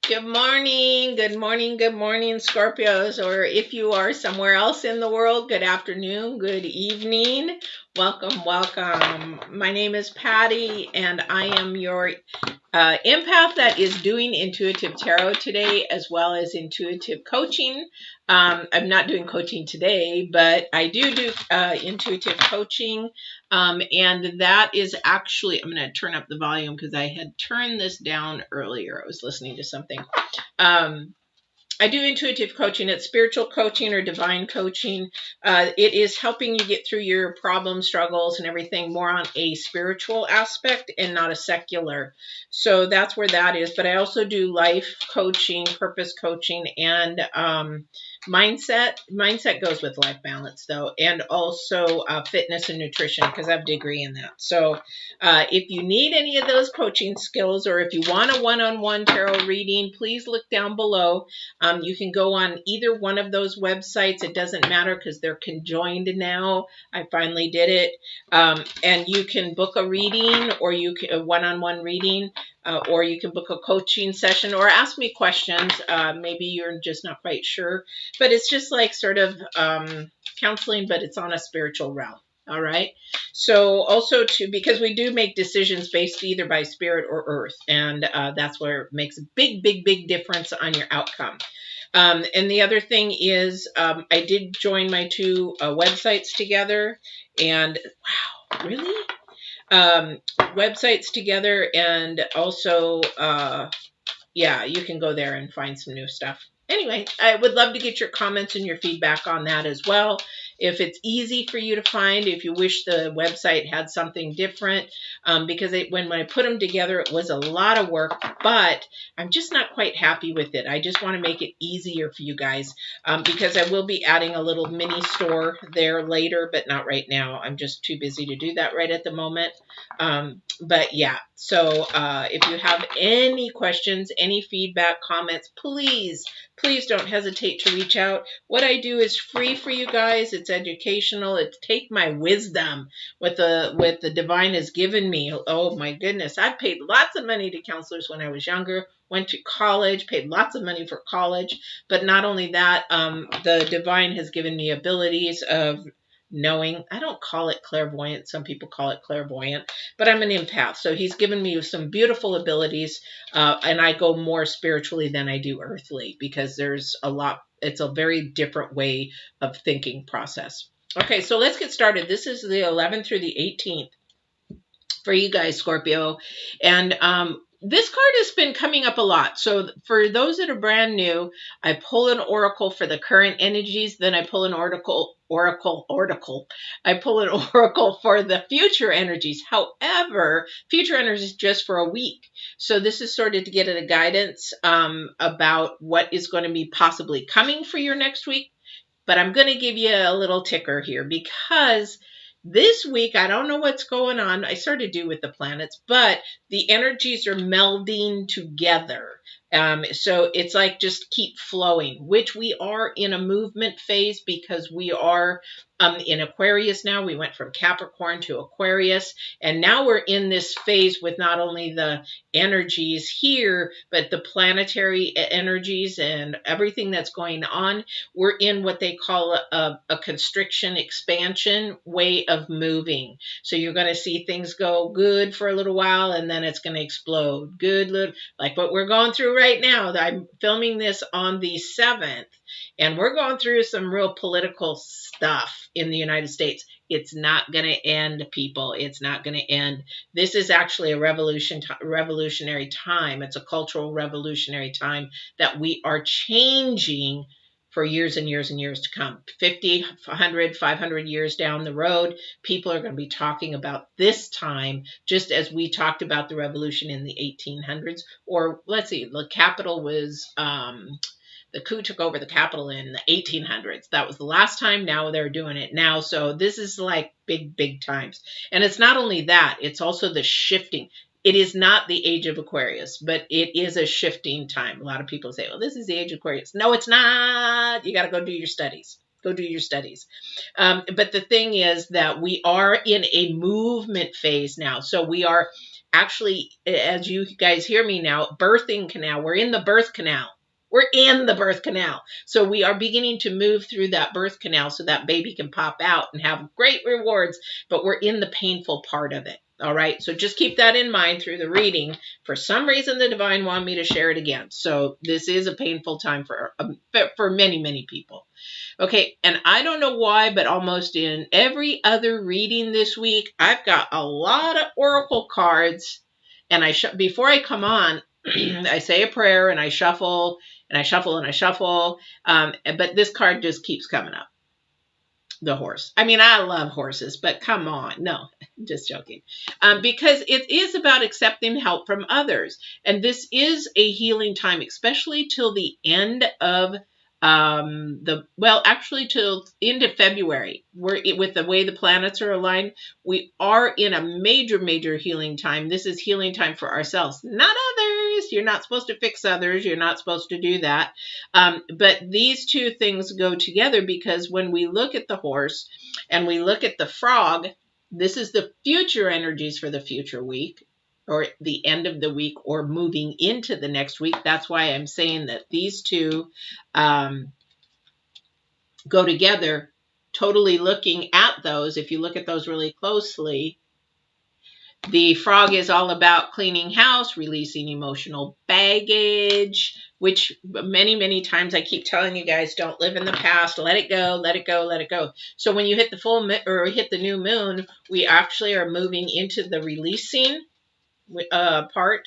Good morning, good morning, good morning, Scorpios, or if you are somewhere else in the world, good afternoon, good evening. Welcome, welcome. My name is Patty, and I am your empath that is doing intuitive tarot today, as well as intuitive coaching. I'm not doing coaching today, but I do intuitive coaching. And that is actually, I'm going to turn up the volume because I had turned this down earlier. I was listening to something. Um, I do intuitive coaching. It's spiritual coaching or divine coaching. It is helping you get through your problems, struggles, and everything more on a spiritual aspect and not a secular. So that's where that is. But I also do life coaching, purpose coaching, and mindset. Mindset goes with life balance, though, and also fitness and nutrition because I have a degree in that. So if you need any of those coaching skills, or if you want a one-on-one tarot reading, please look down below. You can go on either one of those websites. It doesn't matter because they're conjoined now. I finally did it. And you can book a reading, or you can a one-on-one reading, or you can book a coaching session or ask me questions. Maybe you're just not quite sure, but it's just like sort of counseling, but it's on a spiritual realm. All right. So also because we do make decisions based either by spirit or earth, and that's where it makes a big difference on your outcome. And the other thing is, I did join my two websites together, and wow, really? Websites together, and also, yeah, you can go there and find some new stuff. Anyway, I would love to get your comments and your feedback on that as well. If it's easy for you to find, if you wish the website had something different, because when I put them together, it was a lot of work, but I'm just not quite happy with it. I just want to make it easier for you guys, because I will be adding a little mini store there later, but not right now. I'm just too busy to do that right at the moment. But yeah, so if you have any questions, any feedback, comments, please don't hesitate to reach out. What I do is free for you guys. It's educational. It's take my wisdom what the divine has given me. Oh my goodness, I've paid lots of money to counselors when I was younger. Went to college, paid lots of money for college, but not only that, the divine has given me abilities of knowing. I don't call it clairvoyant. Some people call it clairvoyant, but I'm an empath. So he's given me some beautiful abilities, and I go more spiritually than I do earthly because there's a lot. It's a very different way of thinking process. Okay, so let's get started. This is the 11th through the 18th for you guys, Scorpio. And this card has been coming up a lot. So for those that are brand new, I pull an oracle for the current energies, then I pull an oracle. I pull an oracle for the future energies. However, future energies just for a week. So this is sort of to get a guidance about what is going to be possibly coming for your next week. But I'm going to give you a little ticker here because this week, I don't know what's going on. I sort of do with the planets, but the energies are melding together. So it's like just keep flowing, which we are in a movement phase because we are in Aquarius now. We went from Capricorn to Aquarius, and now we're in this phase with not only the energies here, but the planetary energies and everything that's going on. We're in what they call a constriction expansion way of moving. So you're going to see things go good for a little while, and then it's going to explode. Good, like what we're going through right now. I'm filming this on the 7th, and we're going through some real political stuff in the United States. It's not going to end, people. It's not going to end. This is actually a revolutionary time. It's a cultural revolutionary time that we are changing for years and years and years to come. 50, 100, 500 years down the road, people are going to be talking about this time just as we talked about the revolution in the 1800s. Or let's see, the capital was the coup took over the capital in the 1800s. That was the last time. Now they're doing it now. So this is like big times. And it's not only that, it's also the shifting. It is not the age of Aquarius, but it is a shifting time. A lot of people say, well, this is the age of Aquarius. No, it's not. You got to go do your studies. Go do your studies. But the thing is that we are in a movement phase now. So we are actually, as you guys hear me now, birthing canal. We're in the birth canal. We're in the birth canal. So we are beginning to move through that birth canal so that baby can pop out and have great rewards, but we're in the painful part of it. All right. So just keep that in mind through the reading. For some reason, the divine wanted me to share it again. So this is a painful time for many, many people. Okay, and I don't know why, but almost in every other reading this week, I've got a lot of oracle cards, and before I come on, I say a prayer and I shuffle and I shuffle and I shuffle, but this card just keeps coming up. The horse. I mean, I love horses, but come on. No, just joking. Because it is about accepting help from others. And this is a healing time, especially till the end of actually till end of February. With the way the planets are aligned, we are in a major, major healing time. This is healing time for ourselves, not others. You're not supposed to fix others. You're not supposed to do that. But these two things go together, because when we look at the horse and we look at the frog, this is the future energies for the future week, or the end of the week, or moving into the next week. That's why I'm saying that these two go together, totally looking at those. If you look at those really closely, the frog is all about cleaning house, releasing emotional baggage, which many, many times I keep telling you guys, don't live in the past. Let it go, let it go, let it go. So when you hit the hit the new moon, we actually are moving into the releasing part,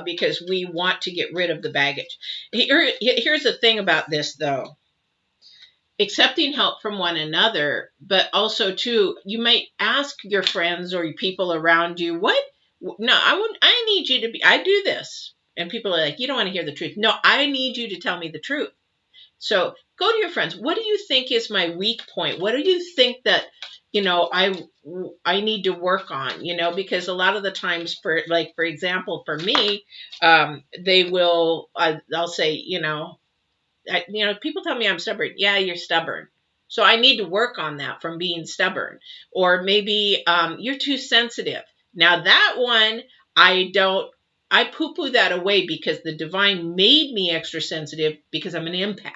because we want to get rid of the baggage. Here's the thing about this, though. Accepting help from one another, but also too, you might ask your friends or people around you, what? No, I need you to be, I do this. And people are like, you don't want to hear the truth. No, I need you to tell me the truth. So go to your friends. What do you think is my weak point? What do you think that, I need to work on, because a lot of the times for example, for me, they will, I'll say, people tell me I'm stubborn. Yeah, you're stubborn. So I need to work on that from being stubborn. Or maybe you're too sensitive. Now that one, I poo-poo that away, because the divine made me extra sensitive because I'm an empath.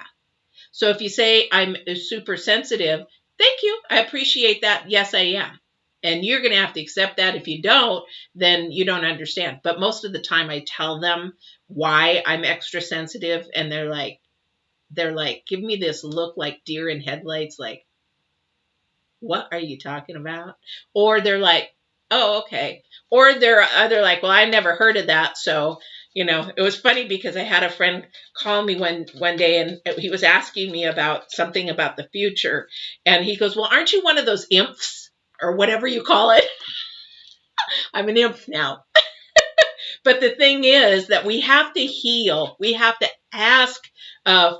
So if you say I'm super sensitive, thank you. I appreciate that. Yes, I am. And you're going to have to accept that. If you don't, then you don't understand. But most of the time I tell them why I'm extra sensitive, and they're like, give me this look like deer in headlights, like, what are you talking about? Or they're like, oh, okay. Or they're like, well, I never heard of that. So, it was funny because I had a friend call me one day, and he was asking me about something about the future. And he goes, well, aren't you one of those imps or whatever you call it? I'm an imp now. But the thing is that we have to heal. We have to ask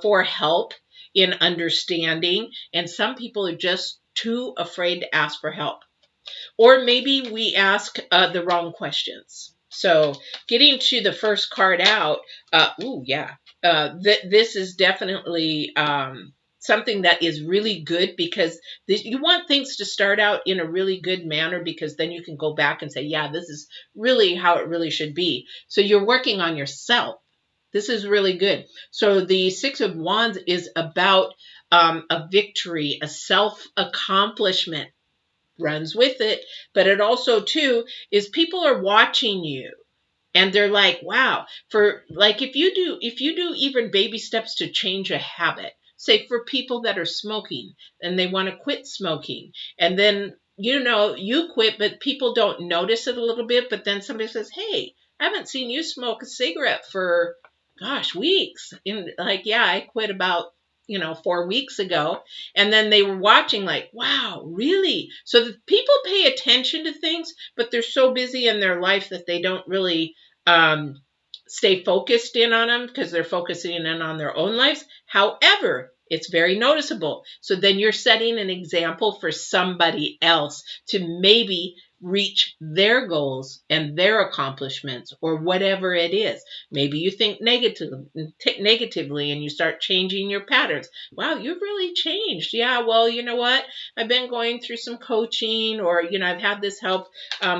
for help in understanding. And some people are just too afraid to ask for help. Or maybe we ask the wrong questions. So getting to the first card out, this is definitely something that is really good, because you want things to start out in a really good manner, because then you can go back and say, yeah, this is really how it really should be. So you're working on yourself. This is really good. So the Six of Wands is about a victory, a self-accomplishment. Runs with it, but it also too is people are watching you, and they're like, wow. For like, if you do even baby steps to change a habit, say for people that are smoking and they want to quit smoking, and then you quit, but people don't notice it a little bit, but then somebody says, hey, I haven't seen you smoke a cigarette for weeks. And like, yeah, I quit about 4 weeks ago. And then they were watching like, wow, really? So the people pay attention to things, but they're so busy in their life that they don't really stay focused in on them, because they're focusing in on their own lives. However, it's very noticeable. So then you're setting an example for somebody else to maybe reach their goals and their accomplishments or whatever it is. Maybe you think negatively and you start changing your patterns. Wow, you've really changed. Yeah, well, you know what? I've been going through some coaching, or, I've had this help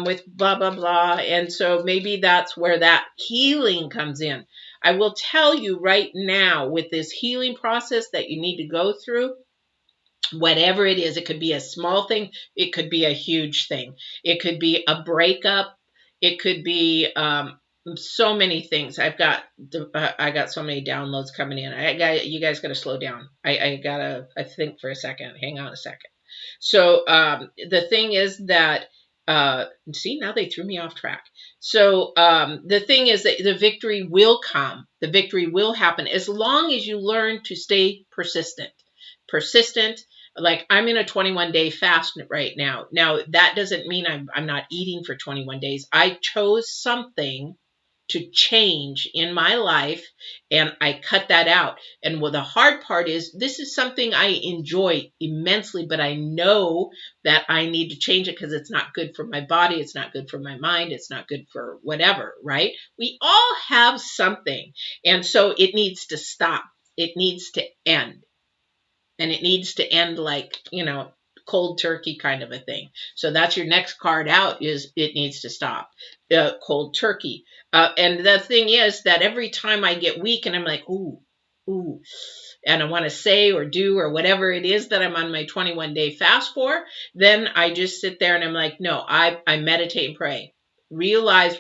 with blah, blah, blah. And so maybe that's where that healing comes in. I will tell you right now, with this healing process that you need to go through, whatever it is, it could be a small thing, it could be a huge thing, it could be a breakup, it could be so many things. I got so many downloads coming in. You guys got to slow down. I gotta think for a second. Hang on a second. So the thing is that see, now they threw me off track. So the thing is that the victory will come. The victory will happen as long as you learn to stay persistent. Persistent. Like, I'm in a 21-day fast right now. Now, that doesn't mean I'm not eating for 21 days. I chose something to change in my life, and I cut that out. And the hard part is, this is something I enjoy immensely, but I know that I need to change it because it's not good for my body. It's not good for my mind. It's not good for whatever, right? We all have something. And so it needs to stop. It needs to end. And it needs to end like, cold turkey kind of a thing. So that's your next card out, is it needs to stop. Cold turkey. And the thing is that every time I get weak and I'm like, ooh, and I want to say or do or whatever it is that I'm on my 21-day fast for, then I just sit there and I'm like, no, I meditate and pray. Realize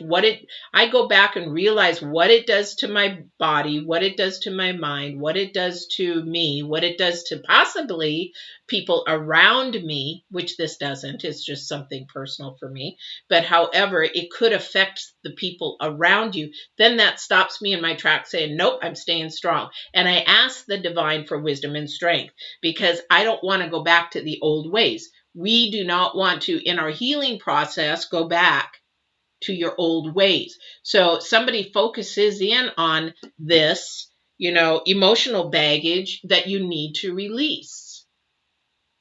I go back and realize what it does to my body, what it does to my mind, what it does to me, what it does to possibly people around me, which this doesn't. It's just something personal for me. But however, it could affect the people around you. Then that stops me in my tracks saying, nope, I'm staying strong. And I ask the divine for wisdom and strength, because I don't want to go back to the old ways. We do not want to, in our healing process, go back to your old ways. So somebody focuses in on this, emotional baggage that you need to release.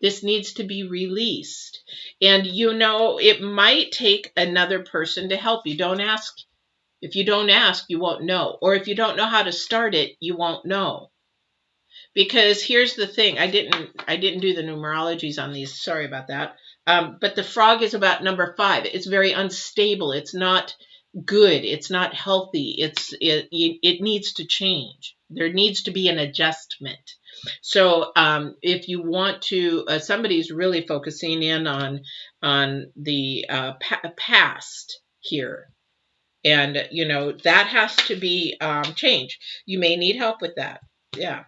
This needs to be released. And it might take another person to help you. Don't ask. If you don't ask, you won't know. Or if you don't know how to start it, you won't know. Because here's the thing, I didn't do the numerologies on these. Sorry about that. But the frog is about number 5. It's very unstable. It's not good. It's not healthy. It needs to change. There needs to be an adjustment. So if you want to, somebody's really focusing in on the past here. And, that has to be changed. You may need help with that. Yeah.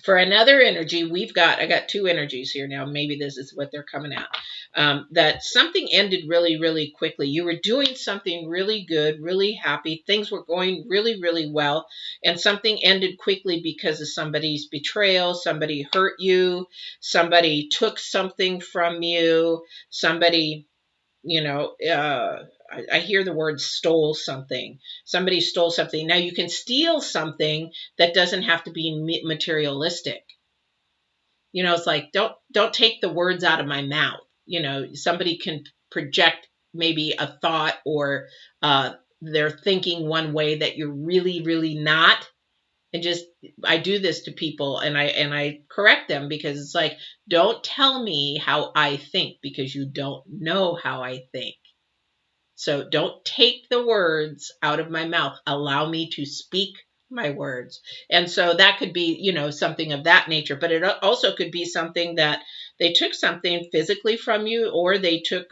For another energy, I got 2 energies here now. Maybe this is what they're coming at. That something ended really, really quickly. You were doing something really good, really happy. Things were going really, really well. And something ended quickly because of somebody's betrayal. Somebody hurt you. Somebody took something from you. Somebody, I hear the word stole something. Somebody stole something. Now, you can steal something that doesn't have to be materialistic. It's like, don't take the words out of my mouth. Somebody can project maybe a thought, or they're thinking one way that you're really, really not. And I do this to people, and I correct them, because it's like, don't tell me how I think, because you don't know how I think. So don't take the words out of my mouth. Allow me to speak my words. And so that could be, something of that nature. But it also could be something that they took something physically from you, or they took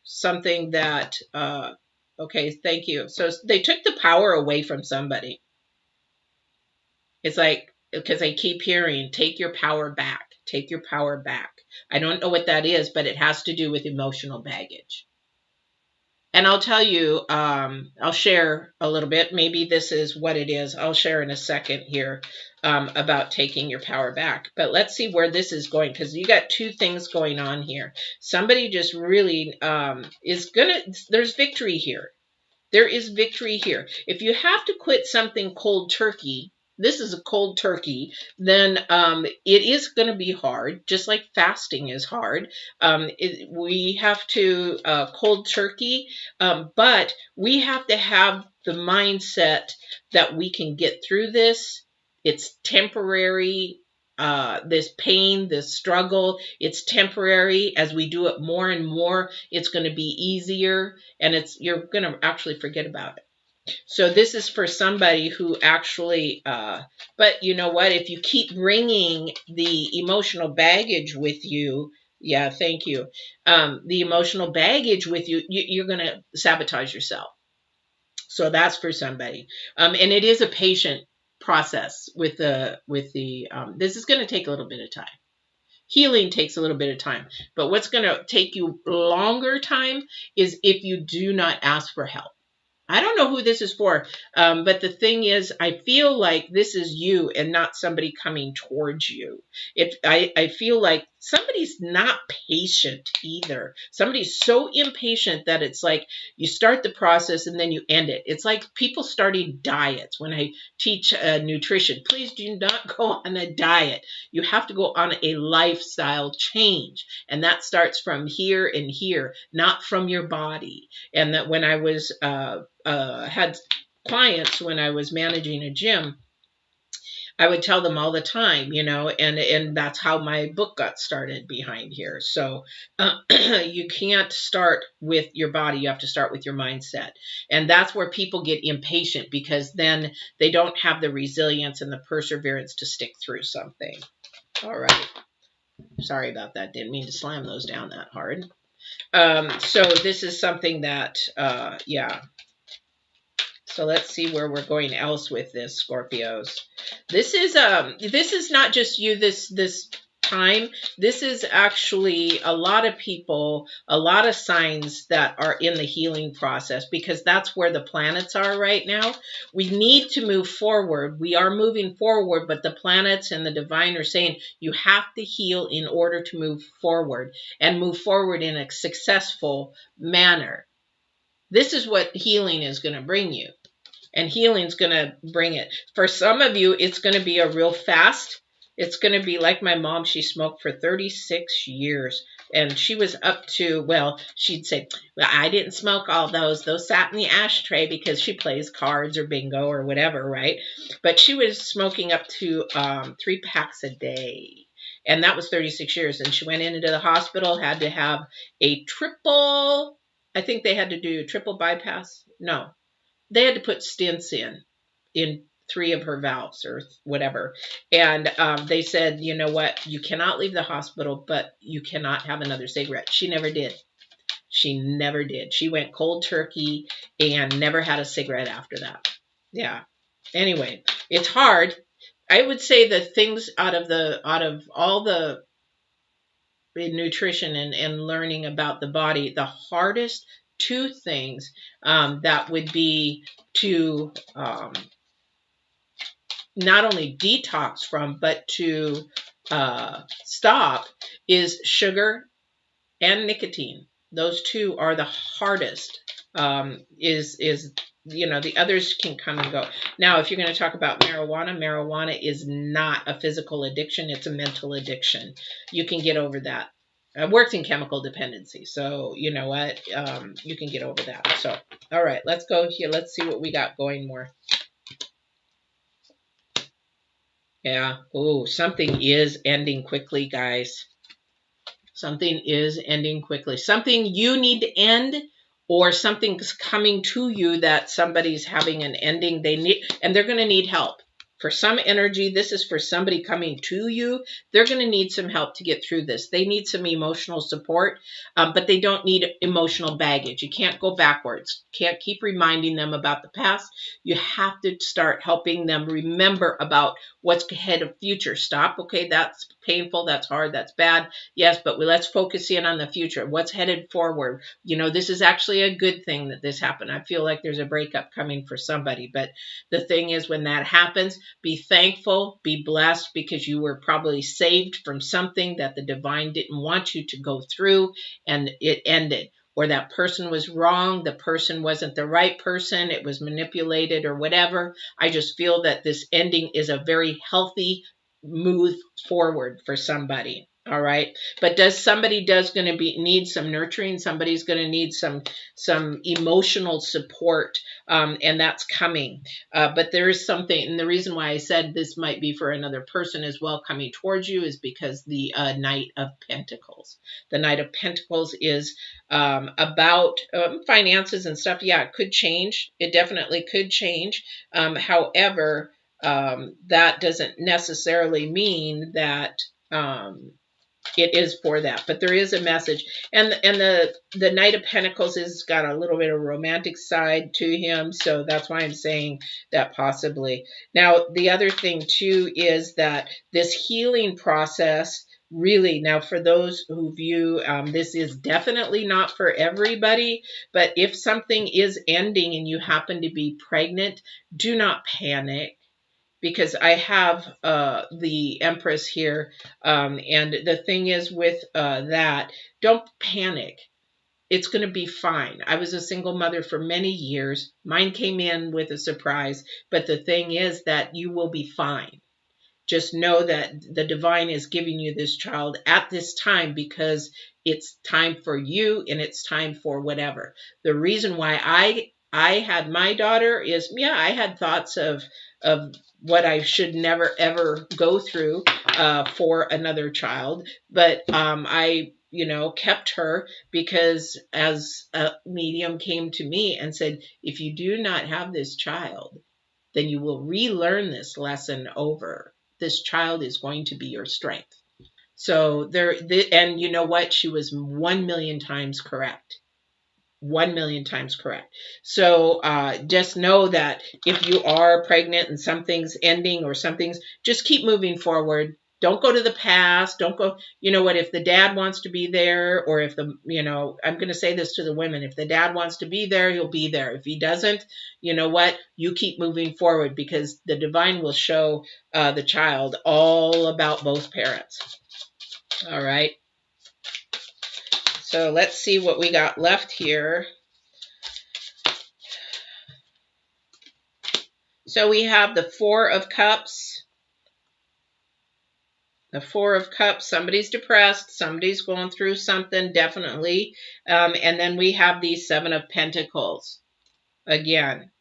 something that, okay, thank you. So they took the power away from somebody. It's like, because I keep hearing, take your power back. Take your power back. I don't know what that is, but it has to do with emotional baggage. And I'll tell you, I'll share a little bit. Maybe this is what it is. I'll share in a second here about taking your power back. But let's see where this is going, because you got 2 things going on here. Somebody just really there's victory here. There is victory here. If you have to quit something cold turkey, this is a cold turkey, then it is going to be hard, just like fasting is hard. We have to cold turkey, but we have to have the mindset that we can get through this. It's temporary. This pain, this struggle, it's temporary. As we do it more and more, it's going to be easier, and you're going to actually forget about it. So this is for somebody who actually, but you know what? If you keep bringing the emotional baggage with you, yeah, thank you. The emotional baggage with you, you're going to sabotage yourself. So that's for somebody. And it is a patient process with the, this is going to take a little bit of time. Healing takes a little bit of time, but what's going to take you longer time is if you do not ask for help. I don't know who this is for, but the thing is, I feel like this is you and not somebody coming towards you. I feel like somebody's not patient either. Somebody's so impatient that it's like you start the process and then you end it. It's like people starting diets. When I teach nutrition, please do not go on a diet. You have to go on a lifestyle change. And that starts from here and here, not from your body. And that when I was had clients, when I was managing a gym, I would tell them all the time, and that's how my book got started behind here. So you can't start with your body. You have to start with your mindset. And that's where people get impatient, because then they don't have the resilience and the perseverance to stick through something. All right. Sorry about that. Didn't mean to slam those down that hard. So this is something that, yeah. So let's see where we're going else with this, Scorpios. This is not just you this time. This is actually a lot of people, a lot of signs that are in the healing process, because that's where the planets are right now. We need to move forward. We are moving forward, but the planets and the divine are saying you have to heal in order to move forward, and move forward in a successful manner. This is what healing is going to bring you. And healing's going to bring it. For some of you, it's going to be a real fast. It's going to be like my mom. She smoked for 36 years. And she was up to, well, she'd say, well, I didn't smoke all those. Those sat in the ashtray, because she plays cards or bingo or whatever, right? But she was smoking up to 3 packs a day. And that was 36 years. And she went into the hospital, had to have a triple, I think they had to do triple bypass. No. They had to put stents in 3 of her valves or whatever. And they said, you know what? You cannot leave the hospital, but you cannot have another cigarette. She never did. She never did. She went cold turkey and never had a cigarette after that. Yeah. Anyway, it's hard. I would say the things out of all the nutrition and learning about the body, the hardest 2 things that would be to not only detox from, but to stop, is sugar and nicotine. Those 2 are the hardest. The others can come and go. Now, if you're going to talk about marijuana is not a physical addiction. It's a mental addiction. You can get over that. I worked in chemical dependency, so you know what? You can get over that. So, all right, let's go here. Let's see what we got going more. Yeah. Oh, something is ending quickly, guys. Something is ending quickly. Something you need to end, or something's coming to you that somebody's having an ending. And they're going to need help. For some energy, this is for somebody coming to you. They're going to need some help to get through this. They need some emotional support, but they don't need emotional baggage. You can't go backwards. Can't keep reminding them about the past. You have to start helping them remember about what's ahead of future. Stop. Okay, that's painful. That's hard. That's bad. Yes, but let's focus in on the future. What's headed forward? This is actually a good thing that this happened. I feel like there's a breakup coming for somebody. But the thing is, when that happens, be thankful, be blessed, because you were probably saved from something that the divine didn't want you to go through, and it ended. or that person was wrong, the person wasn't the right person, it was manipulated or whatever. I just feel that this ending is a very healthy move forward for somebody. All right. But somebody going to need some nurturing. Somebody's going to need some emotional support. And that's coming. But there is something, and the reason why I said this might be for another person as well coming towards you is because the Knight of Pentacles. The Knight of Pentacles is about finances and stuff. Yeah, it could change. It definitely could change. However, that doesn't necessarily mean that it is for that, but there is a message. And the Knight of Pentacles has got a little bit of romantic side to him, so that's why I'm saying that possibly. Now, the other thing too is that this healing process, really, now for those who view, this is definitely not for everybody, but if something is ending and you happen to be pregnant, do not panic, because I have the Empress here. And the thing is with that, don't panic. It's going to be fine. I was a single mother for many years. Mine came in with a surprise. But the thing is that you will be fine. Just know that the divine is giving you this child at this time because it's time for you and it's time for whatever. The reason why I had my daughter is, yeah, I had thoughts of what I should never ever go through for another child, but I kept her because as a medium came to me and said, if you do not have this child, then you will relearn this lesson over. This child is going to be your strength. So and you know what? She was 1,000,000 times correct. 1,000,000 times correct. So just know that if you are pregnant and something's ending or something's, just keep moving forward. Don't go to the past. Don't go, you know what, if the dad wants to be there, or if I'm going to say this to the women, if the dad wants to be there, he'll be there. If he doesn't, you know what, you keep moving forward, because the divine will show the child all about both parents. All right. So let's see what we got left here. So we have the Four of Cups. The Four of Cups, somebody's depressed, somebody's going through something, definitely. And then we have the Seven of Pentacles again.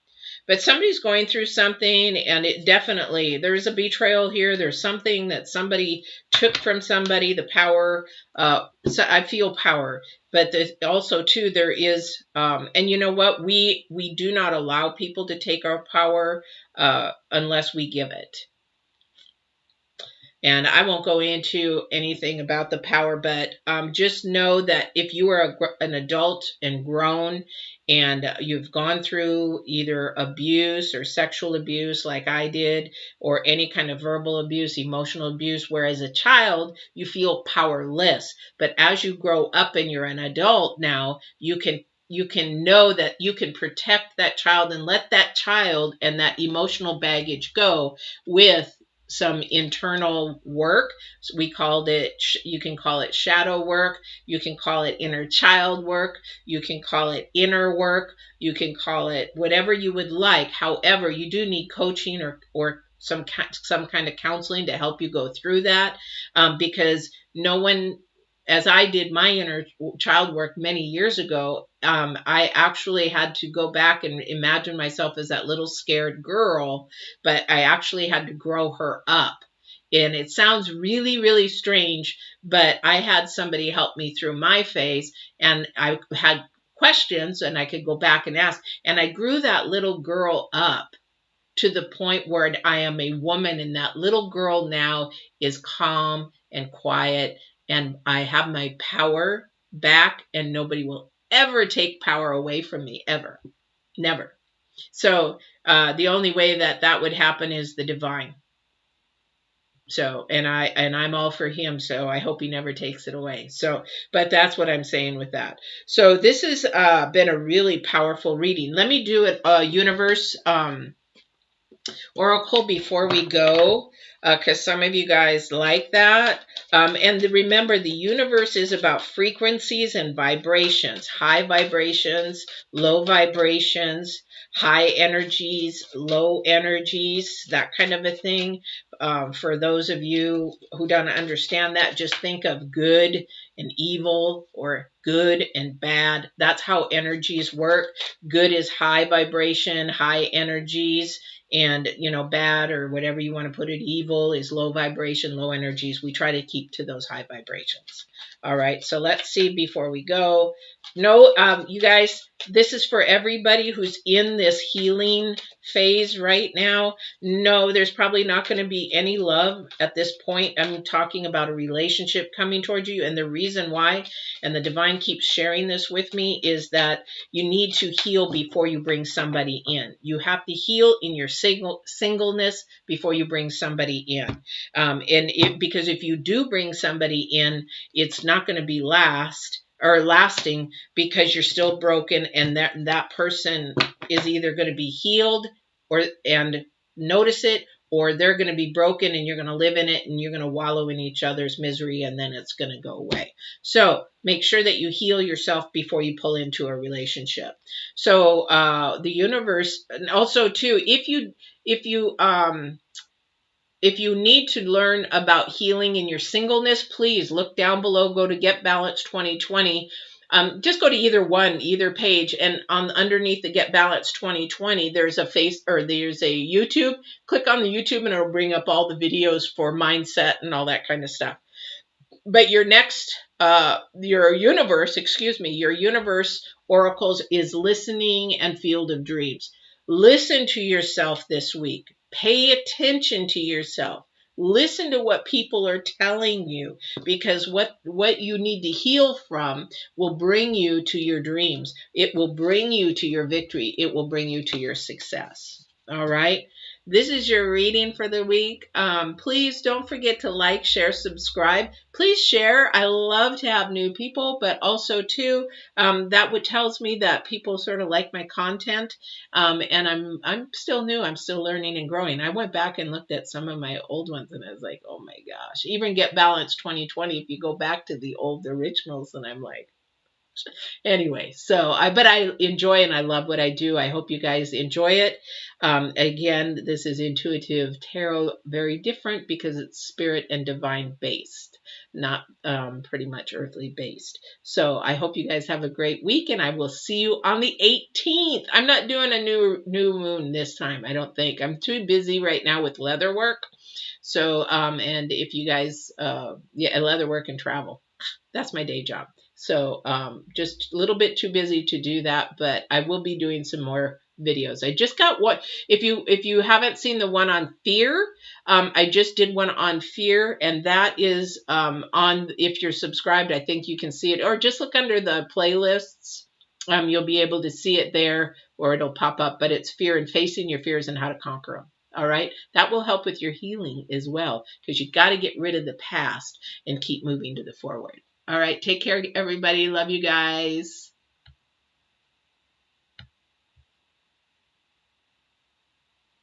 But somebody's going through something, and it definitely, there's a betrayal here. There's something that somebody took from somebody, the power. So I feel power. But also, too, there is, and you know what? We do not allow people to take our power unless we give it. And I won't go into anything about the power, but just know that if you are an adult and grown and you've gone through either abuse or sexual abuse like I did, or any kind of verbal abuse, emotional abuse, whereas a child, you feel powerless. But as you grow up and you're an adult now, you can know that you can protect that child and let that child and that emotional baggage go with some internal work. So we called it, you can call it shadow work, you can call it inner child work, you can call it inner work, you can call it whatever you would like. However, you do need coaching or some kind of counseling to help you go through that, because no one, as I did my inner child work many years ago, I actually had to go back and imagine myself as that little scared girl, but I actually had to grow her up. And it sounds really, really strange, but I had somebody help me through my phase, and I had questions and I could go back and ask. And I grew that little girl up to the point where I am a woman, and that little girl now is calm and quiet, and I have my power back, and nobody will ever take power away from me, ever. Never. So the only way that would happen is the divine. So, and I'm all for him, so I hope he never takes it away. So, but that's what I'm saying with that. So this has been a really powerful reading. Let me do it, universe. oracle before we go, because some of you guys like that. And remember, the universe is about frequencies and vibrations, high vibrations, low vibrations, high energies, low energies, that kind of a thing. For those of you who don't understand that, just think of good and evil or good and bad. That's how energies work. Good is high vibration, high energies, and bad, or whatever you want to put it, evil is low vibration, low energies. We try to keep to those high vibrations. All right, so let's see before we go. No, you guys, this is for everybody who's in this healing phase right now. No, there's probably not going to be any love at this point. I'm talking about a relationship coming towards you, and the reason why, and the divine keeps sharing this with me, is that you need to heal before you bring somebody in. You have to heal in your singleness before you bring somebody in. Because if you do bring somebody in, it's not going to be lasting, because you're still broken, and that person is either going to be healed and notice it, or they're going to be broken and you're going to live in it and you're going to wallow in each other's misery, and then it's going to go away. So make sure that you heal yourself before you pull into a relationship. So the universe, and also too, if you need to learn about healing in your singleness, please look down below, go to Get Balanced 2020. Just go to either page, and underneath the Get Balanced 2020, there's a YouTube. Click on the YouTube and it'll bring up all the videos for mindset and all that kind of stuff. But your universe oracles is listening and field of dreams. Listen to yourself this week. Pay attention to yourself. Listen to what people are telling you, because what you need to heal from will bring you to your dreams. It will bring you to your victory. It will bring you to your success. All right. This is your reading for the week. Please don't forget to like, share, subscribe. Please share. I love to have new people, but also too, that tells me that people sort of like my content. And I'm still new. I'm still learning and growing. I went back and looked at some of my old ones, and I was like, oh my gosh. Even Get Balanced 2020, if you go back to the old originals, and I'm like, anyway, but I enjoy and I love what I do. I hope you guys enjoy it. Again, this is intuitive tarot, very different because it's spirit and divine based, not pretty much earthly based. So I hope you guys have a great week, and I will see you on the 18th. I'm not doing a new moon this time, I don't think. I'm too busy right now with leather work. So, and if you guys, leather work and travel, that's my day job. So just a little bit too busy to do that, but I will be doing some more videos. I just got one. If you haven't seen the one on fear, I just did one on fear, and that is on, if you're subscribed, I think you can see it, or just look under the playlists. You'll be able to see it there, or it'll pop up, but it's fear and facing your fears and how to conquer them. All right. That will help with your healing as well, because you got to get rid of the past and keep moving to the forward. All right. Take care, everybody. Love you guys.